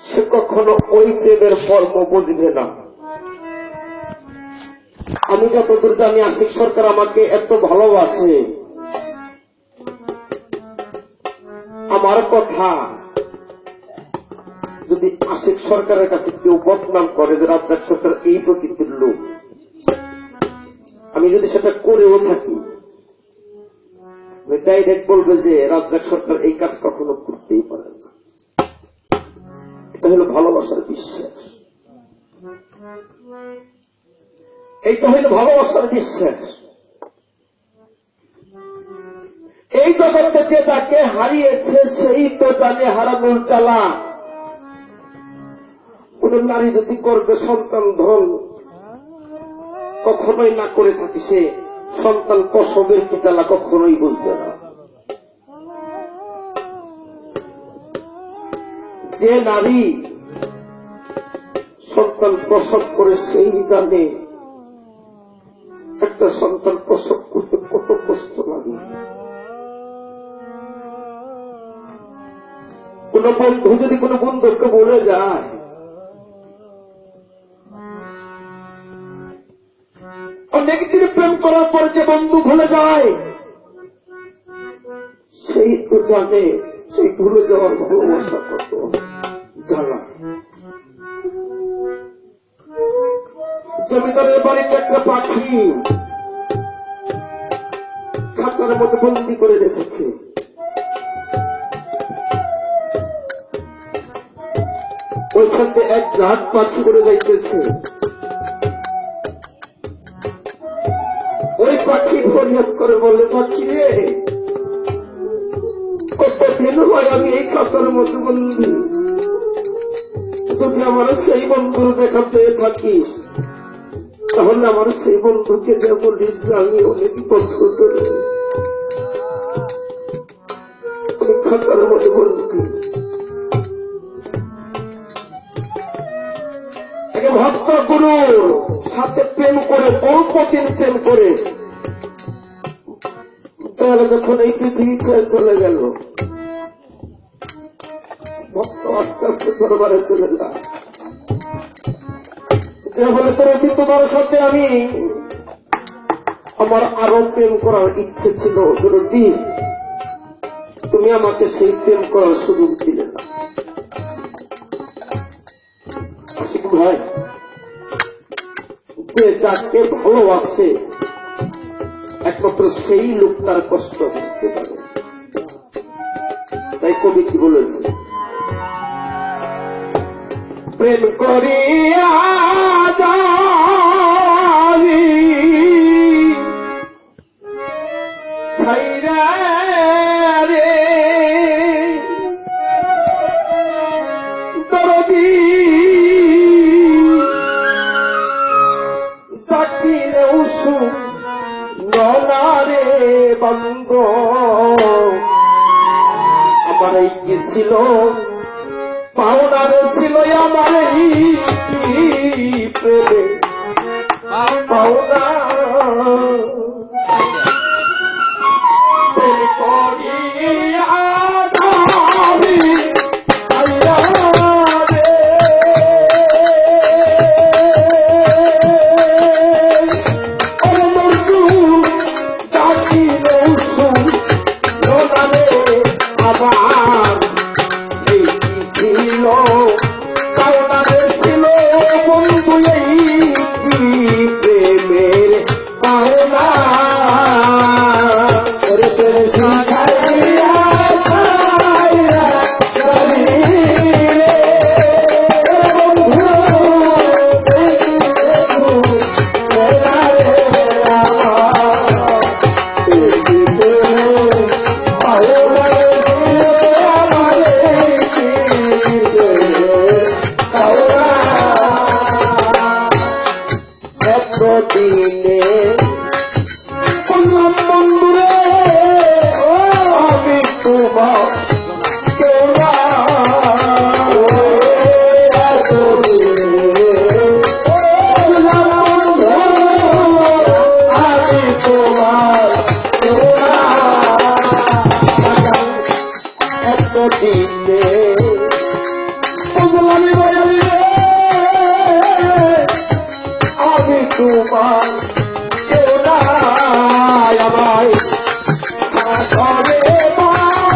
সে কখনো ওই প্রেমের মর্ম বুঝবে না। আমি যতদূর জানি আশিক সরকার আমাকে এত ভালোবাসে, আমার কথা যদি আশিক সরকারের কাছে কেউ বদনাম করে যে রাজ্জাক সরকার এই প্রকৃতির লোক, আমি যদি সেটা করেও থাকি, ডাইরেক্ট বলবে যে রাজ্জাক সরকার এই কাজ কখনো করতেই পারে না। এটা হলো ভালোবাসার বিশ্বাস, এইটা হইল ভালোবাসার বিশ্বাস। এই জগতে যে তাকে হারিয়েছে সেই তো জানে হারানোর জ্বালা। কোন নারী যদি করবে সন্তান ধন কখনোই না করে থাকি, সে সন্তান প্রসবের কি জ্বালা কখনোই বুঝবে না। যে নারী সন্তান প্রসব করে সেই জানে একটা সন্তান প্রসব করতে কত কষ্ট লাগে। কোন বন্ধু যদি কোন বন্ধুকে বলে যায় অনেকদিন প্রেম করার পর যে বন্ধু ভুলে যায়, সেই তো জানে সেই ভুলে যাওয়ার ভালোবাসা কত জ্বালা। জমিদারের বাড়িতে একটা পাখি খাঁচার মধ্যে বন্দি করে রেখেছে। ওইখান থেকে এক জাত পাখি করে যাইতেছে। ওই পাখি ফরিয়াদ করে বলে, পাখি রে কতদিন হয় আমি এই খাঁচার মধ্যে বন্দি, যদি আমার সেই বন্ধুর দেখা পেয়ে থাকিস তাহলে আমার সেই বন্ধুকে যে বলিস যে আমি অনেক পছন্দ করি, আমি খাঁচার মধ্যে বন্দি। ভক্ত গুরুর সাথে প্রেম করে অল্প দিন প্রেম করে তাহলে যখন এই পৃথিবী ছেড়ে চলে গেল, ভক্ত আস্তে আস্তে দরবারে চলে যায়। যে বলে তোর তোমার সাথে আমি আমার আরো প্রেম করার ইচ্ছে ছিল, যদি তুমি আমাকে সেই প্রেম করার সুযোগ দিলে না। ভাই, যে যাকে ভালোবাসে একমাত্র সেই লোক তার কষ্ট বুঝতে পারে। তাই কবি কি বলেছে, প্রেম করিয়া যাবি ছাইরা রে দরদি ননারে বন্ধ। আমার এই কি ছিল পাওনারে ছিল আমার এই প্রেমে পাওনা। প্রেম করিয়া যাবি ছাইরা রে আমার এই ছিল পাওনারে ছিল বন্ধু এই প্রেমের বুঝলাম বলি রে আমি তোমার কেউ নাই আমায়